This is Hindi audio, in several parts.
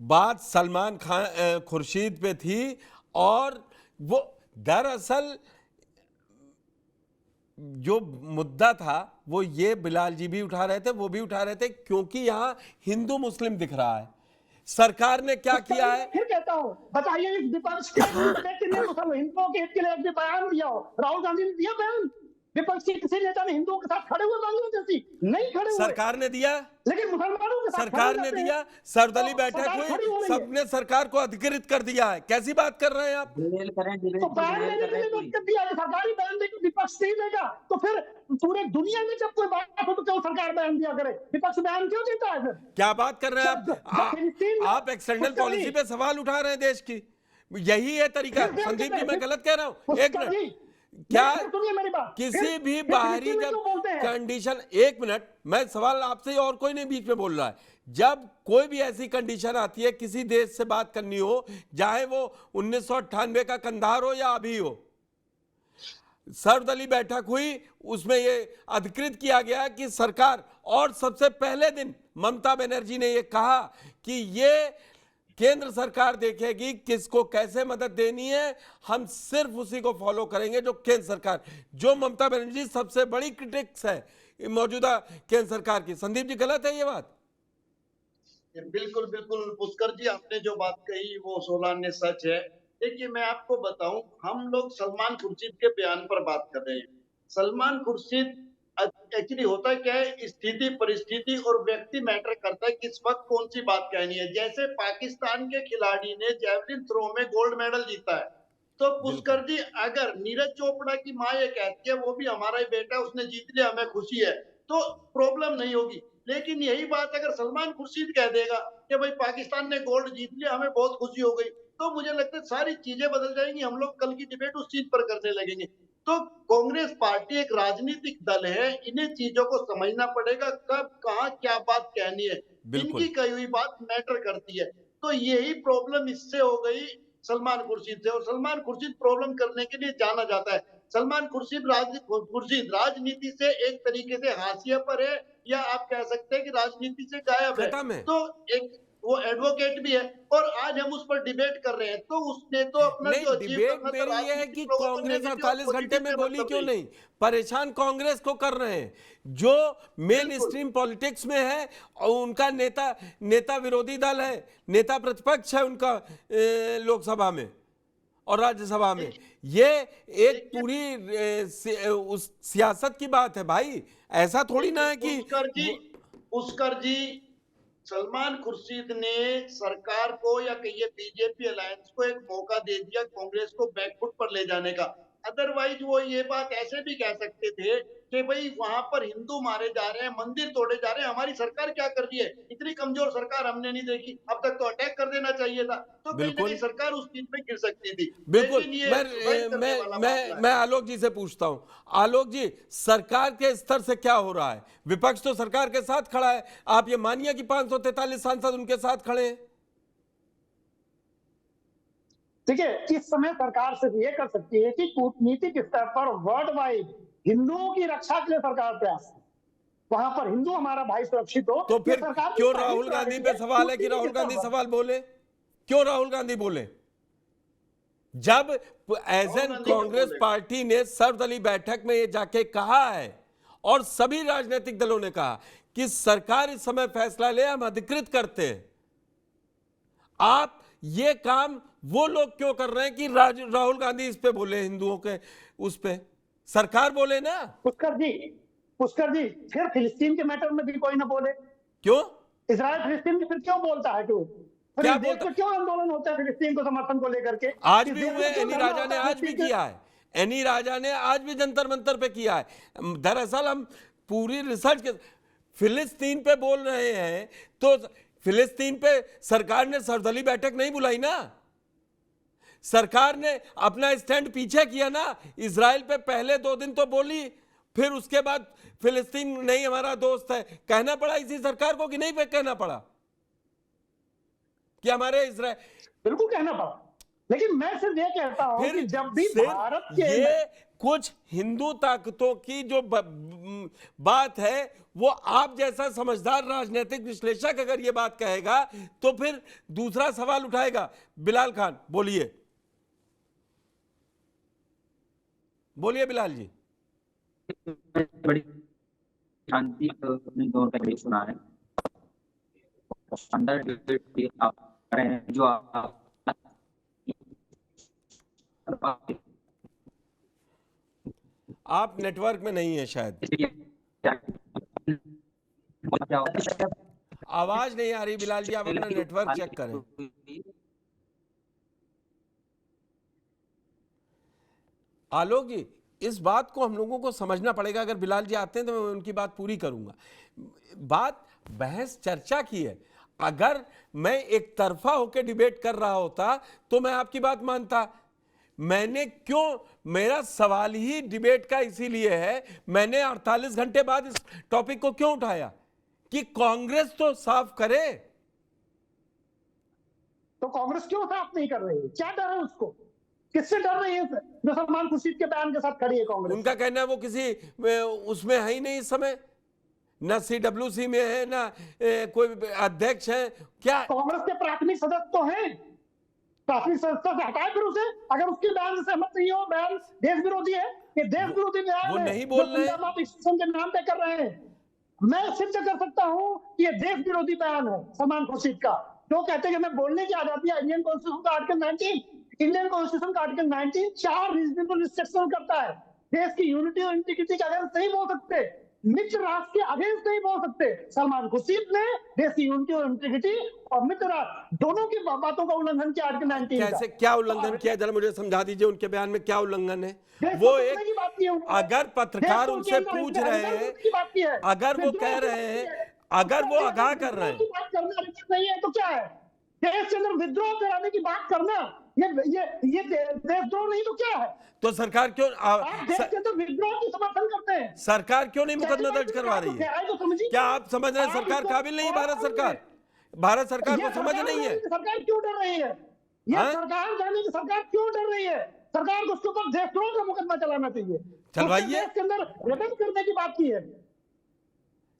बात सलमान खान खुर्शीद पे थी, और वो दरअसल जो मुद्दा था वो ये बिलाल जी भी उठा रहे थे, वो भी उठा रहे थे, क्योंकि यहां हिंदू मुस्लिम दिख रहा है। सरकार ने क्या किया है? फिर कहता हूँ, बताइए विपक्ष के व्यक्ति ने मुसलमान हिंदुओं के हित के लिए एक बयान दिया हो, राहुल गांधी ने दिया बयान? विपक्ष के किसी नेता ने हिंदुओं के साथ खड़े हुए बांग्लादेशी नहीं खड़े हुए, सरकार ने दिया, लेकिन मुसलमानों के साथ सरकार ने दिया, सर्वदलीय बैठक हुई, सबने सरकार को अधिकृत कर दिया है। कैसी बात कर रहे हैं आप? तो बयान देने के लिए वक्त दिया, सरकारी बयान देकर विपक्ष नहीं देगा तो फिर पूरे दुनिया में जब कोई बात हो तो क्यों सरकार बयान दिया करे? विपक्ष बयान क्यों देता है? फिर क्या बात कर रहे हैं आप एक्सटर्नल पॉलिसी पे सवाल उठा रहे हैं देश की, यही है तरीका? संदीप जी मैं गलत कह रहा हूं? एक मिनट, क्या किसी भी बाहरी जब कंडीशन, एक मिनट, मैं सवाल आपसे और कोई नहीं बीच में बोल रहा है, जब कोई भी ऐसी कंडीशन आती है किसी देश से बात करनी हो, चाहे वो 1998 का कंधार हो या अभी हो, सर्वदलीय बैठक हुई, उसमें ये अधिकृत किया गया कि सरकार, और सबसे पहले दिन ममता बनर्जी ने ये कहा कि ये केंद्र सरकार देखेगी किसको कैसे मदद देनी है, हम सिर्फ उसी को फॉलो करेंगे जो केंद्र सरकार, जो ममता बनर्जी सबसे बड़ी क्रिटिक्स है मौजूदा केंद्र सरकार की। संदीप जी गलत है ये बात? बिल्कुल बिल्कुल पुष्कर जी, आपने जो बात कही वो 16 सच है। देखिए मैं आपको बताऊं, हम लोग सलमान खुर्शीद के बयान पर बात कर रहे हैं। सलमान खुर्शीद एक्चुअली होता क्या है, स्थिति परिस्थिति और व्यक्ति मैटर करता है किस वक्त कौन सी बात कहनी है। जैसे पाकिस्तान के खिलाड़ी ने जैवलिन थ्रो में गोल्ड मेडल जीता है, तो पुष्कर जी अगर नीरज चोपड़ा की माँ ये कहती है वो भी हमारा ही बेटा, उसने जीत लिया, हमें खुशी है, तो प्रॉब्लम नहीं होगी। लेकिन यही बात अगर सलमान खुर्शीद कह देगा कि भाई पाकिस्तान ने गोल्ड जीत लिया, हमें बहुत खुशी हो गई, तो मुझे लगता है सारी चीजें बदल जाएंगी, हम लोग कल की डिबेट उस चीज पर करने लगेंगे। तो कांग्रेस पार्टी एक राजनीतिक दल है, इन्हें चीजों को समझना पड़ेगा, कब कहां क्या बात कहनी है, इनकी कही हुई बात मैटर करती है। तो यही प्रॉब्लम इससे हो गई सलमान खुर्शीद से, और सलमान खुर्शीद प्रॉब्लम करने के लिए जाना जाता है। सलमान खुर्शीद राजनीति से एक तरीके से हाशिए पर है, या आप कह सकते हैं कि राजनीति से गायब है। तो एक वो एडवोकेट भी है, और आज हम उस पर डिबेट कर रहे हैं, तो उसने तो अपना नहीं, जो अचीव डिबेट करना था मेरी ये है कि कांग्रेस नेगेटिव 48 घंटे में बोली क्यों नहीं? परेशान कांग्रेस को कर रहे हैं, जो मेन स्ट्रीम पॉलिटिक्स में है, और उनका नेता विरोधी दल है, नेता प्रतिपक्ष है उनका लोकसभा में और राज्यसभा में। ये एक पूरी उस सियासत की बात है भाई, ऐसा थोड़ी ना है कि पुष्कर जी सलमान खुर्शीद ने सरकार को या कहिए बीजेपी अलायंस को एक मौका दे दिया कांग्रेस को बैकफुट पर ले जाने का। अदरवाइज वो ये बात ऐसे भी कह सकते थे कि भाई वहां पर हिंदू मारे जा रहे हैं, मंदिर तोड़े जा रहे हैं, हमारी सरकार क्या कर रही है, इतनी कमजोर सरकार हमने नहीं देखी, अब तक तो अटैक कर देना चाहिए था। तो कहीं ना कहीं सरकार उस चीज में गिर सकती थी। बिल्कुल। मैं आलोक जी से पूछता हूं, आलोक जी सरकार के स्तर से क्या हो रहा है? विपक्ष तो सरकार के साथ खड़ा है, आप ये मानिए कि 543 सांसद उनके साथ खड़े हैं। देखिए इस समय सरकार सिर्फ ये कर सकती है कि कूटनीतिक स्तर पर वर्ल्ड वाइड हिंदुओं की रक्षा के लिए सरकार प्रयास, वहां पर हिंदू हमारा भाई सुरक्षित हो। तो फिर क्यों राहुल गांधी पे सवाल है कि राहुल गांधी सवाल बोले? क्यों राहुल गांधी बोले? जब एज एन कांग्रेस पार्टी ने सर्वदलीय बैठक में ये जाके कहा है, और सभी राजनीतिक दलों ने कहा कि सरकार इस समय फैसला ले, हम अधिकृत करते हैं, आप ये काम वो लोग क्यों कर रहे हैं कि राहुल गांधी इस पे बोले, हिंदुओं के उस पे सरकार बोले ना? पुष्कर जी फिर फिलिस्तीन के मैटर में भी कोई ना बोले क्यों? इजराइल फिलिस्तीन फिर क्यों बोलता है? क्या बोलता? क्यों आंदोलन होता है फिलिस्तीन को समर्थन को लेकर के? आज भी हुए, एनी राजा ने आज भी किया है, एनी राजा ने आज भी जंतर मंतर पे किया है। दरअसल हम पूरी रिसर्च के फिलिस्तीन पे बोल रहे हैं, तो फिलिस्तीन पे सरकार ने सर्वदलीय बैठक नहीं बुलाई ना, सरकार ने अपना स्टैंड पीछे किया ना। इजराइल पे पहले 2 दिन तो बोली, फिर उसके बाद फिलिस्तीन नहीं हमारा दोस्त है कहना पड़ा इसी सरकार को, कि नहीं कहना पड़ा कि हमारे इजराइल? बिल्कुल कहना पड़ा। लेकिन मैं सिर्फ ये कहता हूं फिर कि जब भी सिर्फ भारत के ये कुछ हिंदू ताकतों की जो बात है, वो आप जैसा समझदार राजनीतिक विश्लेषक अगर ये बात कहेगा तो फिर दूसरा सवाल उठाएगा। बिलाल खान बोलिए, बोलिए बिलाल जी। बड़ी शांति अपने दौर का ये सुना है अंदर डिबेट आप कर रहे हैं जो आप नेटवर्क में नहीं है शायद, आवाज नहीं आ रही बिलाल जी, आप अपना नेटवर्क चेक करें। आलोक जी, इस बात को हम लोगों को समझना पड़ेगा। अगर बिलाल जी आते हैं तो मैं उनकी बात पूरी करूंगा। बात बहस चर्चा की है। अगर मैं एक तरफा होकर डिबेट कर रहा होता तो मैं आपकी बात मानता। मैंने क्यों, मेरा सवाल ही डिबेट का इसीलिए है, मैंने 48 घंटे बाद इस टॉपिक को क्यों उठाया कि कांग्रेस तो साफ करे। तो कांग्रेस क्यों साफ नहीं कर रही है? क्या डर है उसको? किससे डर रही है जो सलमान खुर्शीद के बयान के साथ खड़ी है कांग्रेस? उनका कहना है वो किसी उसमें है ही नहीं इस समय, ना CWC में है, ना कोई अध्यक्ष है। क्या कांग्रेस के प्राथमिक सदस्य तो हैं, प्राथमिक सदस्य से हटाए फिर उसे। अगर उसके बयान से सहमत नहीं हो, बयान देश विरोधी है, ये देश विरोधी बयान वो है, नहीं बोल रहे हैं। के नाम पे कर रहे हैं। मैं सिद्ध कर सकता हूं कि ये देश विरोधी बयान है सलमान खुर्शीद का, जो कहते हैं कि हमें बोलने की आजादी है। इंडियन कॉन्स्टिट्यूशन का आर्टिकल 19, इंडियन कॉन्स्टिट्यूशन का आर्टिकल 19 4 रीजनेबल रिस्ट्रिक्शन करता है। देश की यूनिटी और इंटीग्रिटी के अगेंस्ट नहीं बोल सकते, मित्र राष्ट्र के अगेंस्ट नहीं बोल सकते। सलमान खुर्शीद ने देश की यूनिटी और इंटीग्रिटी और मित्र राष्ट्र दोनों की बातों का उल्लंघन किया आर्टिकल 19 का। कैसे, क्या उल्लंघन किया, जरा मुझे समझा दीजिए। उनके बयान में क्या उल्लंघन है? देश वो को एक, तोड़ने की बात की है उन्होंने। अगर पत्रकार देश को उनसे केंद्र पूछ में रहे अंदर हैं, की बात की है। अगर वो कह रहे हैं, अगर वो आगाह कर रहे हैं, बात करना उचित नहीं है तो क्या है? देश के अंदर विद्रोह कराने की बात करना ये देशद्रोह नहीं तो क्या है? तो सरकार क्यों आप देश के अंदर विद्रोह की समर्थन करते हैं। सरकार क्यों नहीं मुकदमा दर्ज करवा रही है? तो समझिए, क्या आप समझ रहे हैं सरकार काबिल नहीं? भारत सरकार को समझ नहीं है। सरकार क्यों डर रही है? ये हाँ? सरकार जाने की सरकार क्यों डर रही है? सरकार को उसके ऊपर देशद्रोह का मुकदमा चलाना चाहिए। चलवाइए। देश के अंदर रिटर्न करने की बात की है।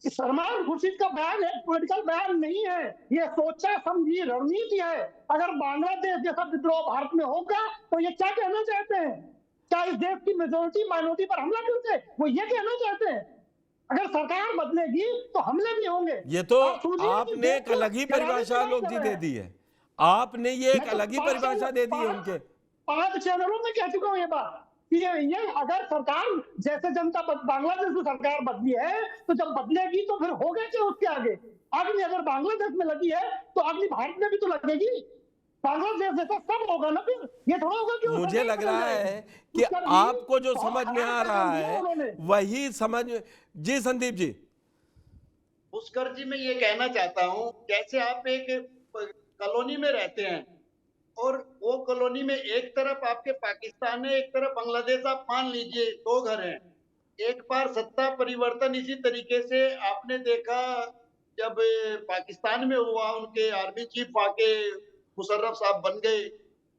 सलमान खुर्शीद का बयान है, पॉलिटिकल बयान नहीं है, ये सोचा समझी रणनीति है। अगर बांग्लादेश जैसा विद्रोह भारत में होगा तो ये क्या कहना चाहते हैं? क्या इस देश की मेजोरिटी माइनॉरिटी पर हमला करते? वो ये कहना चाहते हैं अगर सरकार बदलेगी तो हमले भी होंगे। ये तो सोचिए कि आपने देश एक को अलग ही चलाने की परिभाषा बात लोग कर जी रहे दे हैं। दी है। आपने ये एक मैं तो अलग ही 5 परिभाषा दे दी है उनके। 5 चैनलों में कह चुका हूं ये बात कि ये अगर सरकार जैसे जनता बांग्लादेश में सरकार बदली है तो जब बदलेगी तो फिर होगा क्या उसके आगे? अग्नि अगर बांग्लादेश में लगी है तो अग्नि भारत में भी तो लगेगी। बांग्लादेश जैसा सब होगा ना, फिर ये थोड़ा होगा कि मुझे लग रहा है कि आपको जो समझ में आ रहा है वही समझ। जी संदीप जी। पुष्कर जी, मैं ये कहना चाहता हूँ, जैसे आप एक कॉलोनी में रहते हैं और वो कॉलोनी में एक तरफ आपके पाकिस्तान है, एक तरफ बांग्लादेश, आप मान लीजिए 2 घर हैं। एक बार सत्ता परिवर्तन इसी तरीके से आपने देखा जब पाकिस्तान में हुआ, उनके आर्मी चीफ आके मुशर्रफ साहब बन गए,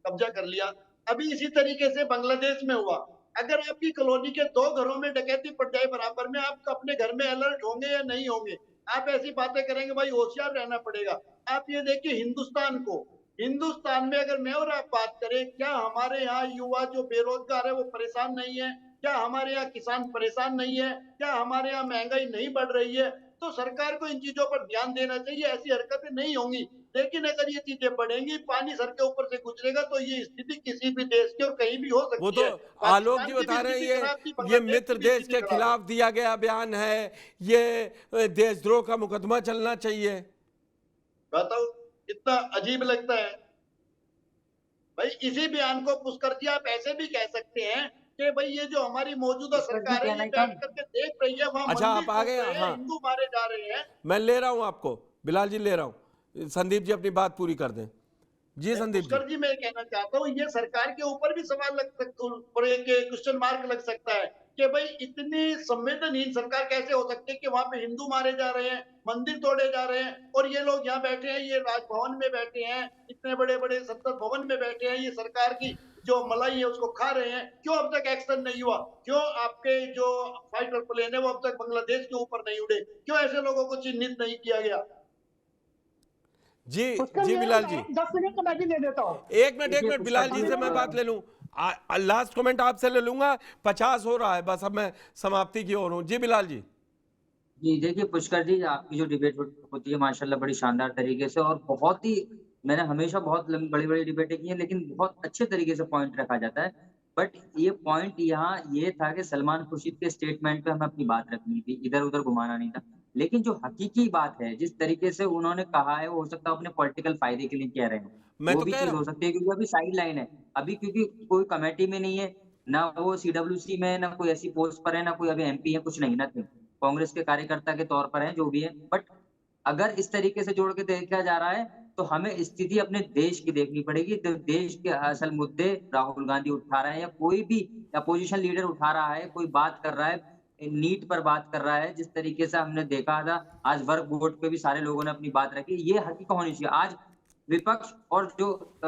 कब्जा कर लिया। अभी इसी तरीके से बांग्लादेश में हुआ। अगर आपकी कॉलोनी के 2 घरों में डकैती पड़ जाए बराबर में, आप अपने घर में अलर्ट होंगे या नहीं होंगे? आप ऐसी बातें करेंगे, भाई होशियार रहना पड़ेगा। आप ये देखिए हिंदुस्तान को, हिंदुस्तान में अगर मैं और आप बात करें, क्या हमारे यहाँ युवा जो बेरोजगार है वो परेशान नहीं है? क्या हमारे यहाँ किसान परेशान नहीं है? क्या हमारे यहाँ महंगाई नहीं बढ़ रही है? तो सरकार को इन चीजों पर ध्यान देना चाहिए। ऐसी हरकतें नहीं होंगी, लेकिन अगर ये चीजें बढ़ेंगी, पानी सर के ऊपर से गुजरेगा, तो ये स्थिति किसी भी देश की और कहीं भी हो सकती है। वो तो आलोक जी बता रहे हैं ये मित्र देश के खिलाफ दिया गया बयान है, ये देशद्रोह का मुकदमा चलना चाहिए। बताओ कितना अजीब लगता है भाई। इसी बयान को पुष्कर जी आप ऐसे भी कह सकते हैं कि भाई ये जो हमारी मौजूदा सरकार है ये बैठ करके देख रही है वहां अच्छा, आप आ गए। हाँ, हिंदू मारे जा रहे हैं। मैं ले रहा हूं आपको, बिलाल जी ले रहा हूं। संदीप जी अपनी बात पूरी कर दें। जी संदीप पुष्कर जी, मैं कहना चाहता हूँ ये सरकार के ऊपर भी सवाल लग सकता है, क्वेश्चन मार्क लग सकता है कि भाई इतनी संवेदनहीन सरकार कैसे हो सकती है कि वहां पे हिंदू मारे जा रहे हैं, मंदिर तोड़े जा रहे हैं, और ये लोग यहाँ बैठे हैं, ये राजभवन में बैठे हैं, इतने बड़े बड़े संसद भवन में बैठे हैं, ये सरकार की जो मलाई है उसको खा रहे हैं। क्यों अब तक एक्शन नहीं हुआ? क्यों आपके जो फाइटर प्लेन है वो अब तक बांग्लादेश के ऊपर नहीं उड़े? क्यों ऐसे लोगों को चिन्हित नहीं किया गया? जी उसका जी मेरा बिलाल जी, 10 मिनट का मैं भी दे देता हूँ। एक मिनट बिलाल जी से मैं बात ले लूं। लास्ट कमेंट आपसे ले लूंगा, 50 हो रहा है बस, अब मैं समाप्ति की ओर हूं। जी बिलाल जी। जी, देखिए पुष्कर जी, आपकी जो डिबेट होती है माशाल्लाह बड़ी शानदार तरीके से, और बहुत ही, मैंने हमेशा बहुत बड़ी-बड़ी डिबेटें की हैं, लेकिन बहुत अच्छे तरीके से पॉइंट रखा जाता है। बट ये पॉइंट यहाँ ये था कि सलमान खुर्शीद के स्टेटमेंट पे हमें अपनी बात रखनी थी, इधर-उधर घुमाना नहीं था। लेकिन जो हकीकी बात है, जिस तरीके से उन्होंने कहा है, वो हो सकता है अपने पॉलिटिकल फ़ायदे के लिए कह रहे हों। मैं वो तो भी कह चीज़ रहा हो हूं। सकती है, क्योंकि अभी साइड लाइन है। अभी क्योंकि कोई कमेटी में नहीं है, ना वो सीडब्ल्यूसी में है, ना कोई ऐसी पोस्ट पर है, ना कोई अभी एमपी है, कुछ नहीं, नथिंग। कांग्रेस के कार्यकर्ता के तौर पर हैं, जो भी है। बट अगर इस तरीके से जोड़ के देखा जा रहा है, तो हमें स्थिति अपने देश की देखनी पड़ेगी। तो देश के असल मुद्दे राहुल गांधी उठा रहे हैं, या कोई भी अपोजिशन लीडर उठा रहा है, कोई बात कर रहा है, नीट पर बात कर रहा है, जिस तरीके से हमने देखा था, आज वर्क वोट पे भी सारे लोगों ने अपनी बात रखी। ये हकीकत होनी चाहिए। आज विपक्ष और जो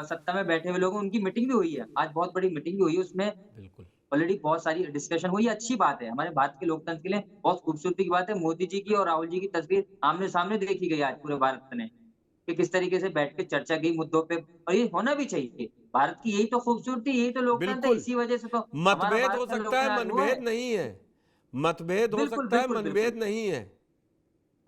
सत्ता में बैठे हुए लोग हैं, उनकी मीटिंग भी हुई है। आज बहुत बड़ी मीटिंग भी हुई है, उसमें बिल्कुल ऑलरेडी बहुत सारी डिस्कशन हुई है, अच्छी बात है। हमारे भारत के लोकतंत्र के लिए बहुत खूबसूरती की बात है। मोदी जी की और राहुल जी की तस्वीर आमने-सामने देखी गई आज पूरे भारत में, कि किस तरीके से बैठ के चर्चा की मुद्दों पे, और ये होना भी चाहिए। भारत की यही तो खूबसूरती, यही तो लोकतंत्र है, बिल्कुल। इसी वजह से तो हमारा मतभेद हो भारत का सकता है, लोकतंत्र आज हुआ मनभेद है। नहीं है। मतभेद हो बिल्कुल, सकता है, बिल्कुल, बिल्कुल। मनभेद नहीं है।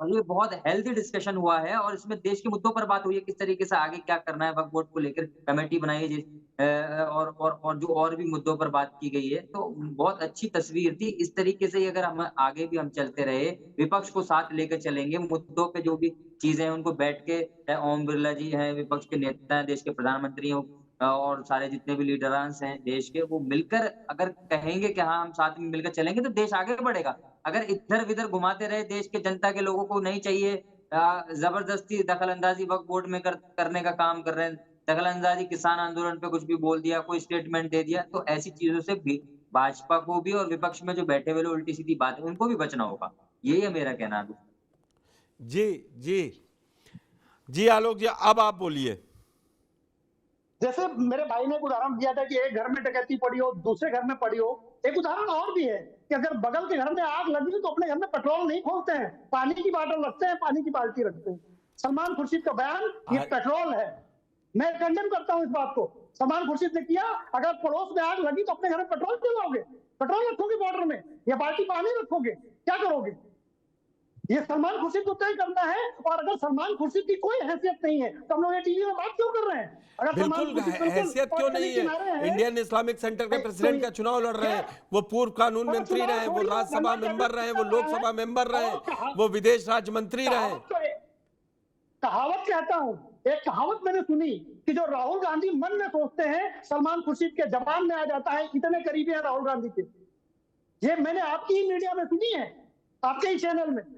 और ये बहुत हेल्दी डिस्कशन हुआ है, और इसमें देश के मुद्दों पर बात हुई है, किस तरीके से आगे क्या करना है, वक्फ बोर्ड को लेकर कमेटी बनाई है, और जो और भी मुद्दों पर बात की गई है, तो बहुत अच्छी तस्वीर थी। इस तरीके से ही अगर हम आगे भी हम चलते रहे, विपक्ष को साथ लेकर चलेंगे, मुद्दों पे जो भी चीज़ें हैं उनको बैठ के, चाहे ओम बिरला जी हैं, विपक्ष के नेता हैं, देश के प्रधानमंत्री हों, और सारे जितने भी लीडरांस हैं देश के, वो मिलकर अगर कहेंगे कि हाँ, हम साथ में मिलकर चलेंगे, तो देश आगे बढ़ेगा। अगर इधर-विधर घुमाते रहे, देश के जनता के लोगों को नहीं चाहिए, ज़बरदस्ती दखल-अंदाज़ी वक्फ बोर्ड में करने का काम कर रहे हैं, दखल-अंदाज़ी किसान आंदोलन पे कुछ भी बोल दिया, कोई स्टेटमेंट दे दिया, तो ऐसी चीज़ों से भी भाजपा को भी, और विपक्ष में जो बैठे हुए लोग उल्टी-सीधी बात है, उनको भी बचना होगा। यही है मेरा कहना अभी। जी जी जी आलोक जी, अब आप बोलिए। जैसे मेरे भाई ने एक उदाहरण दिया था कि एक घर में डकैती पड़ी हो, दूसरे घर में पड़ी हो। एक उदाहरण और भी है कि अगर बगल के घर में आग लगी तो अपने घर में पेट्रोल नहीं खोलते हैं, पानी की बॉटल रखते हैं, पानी की बाल्टी रखते हैं। सलमान खुर्शीद का बयान ये आ- पेट्रोल है। मैं कंडेम करता हूं इस बात को। सलमान खुर्शीद ने किया, अगर पड़ोस में आग लगी तो अपने घर में पेट्रोल क्यों लाओगे? पेट्रोल रखोगे बॉर्डर में या बाल्टी पानी रखोगे? क्या करोगे? ये सलमान खुर्शीद को तय करना है। और अगर सलमान खुर्शीद की कोई हैसियत नहीं है तो हम लोग ये टीवी में बात क्यों कर रहे हैं? अगर सलमान बिल्कुल खुर्शीद बिल्कुल हैसियत क्यों पॉलिटिकली नहीं है? किनारे हैं, इंडियन इस्लामिक सेंटर के प्रेसिडेंट का चुनाव लड़ रहे हैं, वो पूर्व कानून और मंत्री चुनाव रहे, वो छोड़िए, राज्यसभा धंधा मेंबर रहे, वो कैबिनेट लोकसभा मेंबर रहे, और वो विदेश राज्य मंत्री रहे। कहावत कहता हूं, एक कहावत मैंने सुनी कि जो राहुल गांधी मन में सोचते हैं सलमान खुर्शीद के जबान में आ जाता है, इतने करीबी है राहुल गांधी के। ये मैंने आपकी ही मीडिया में सुनी है, आपके ही चैनल में।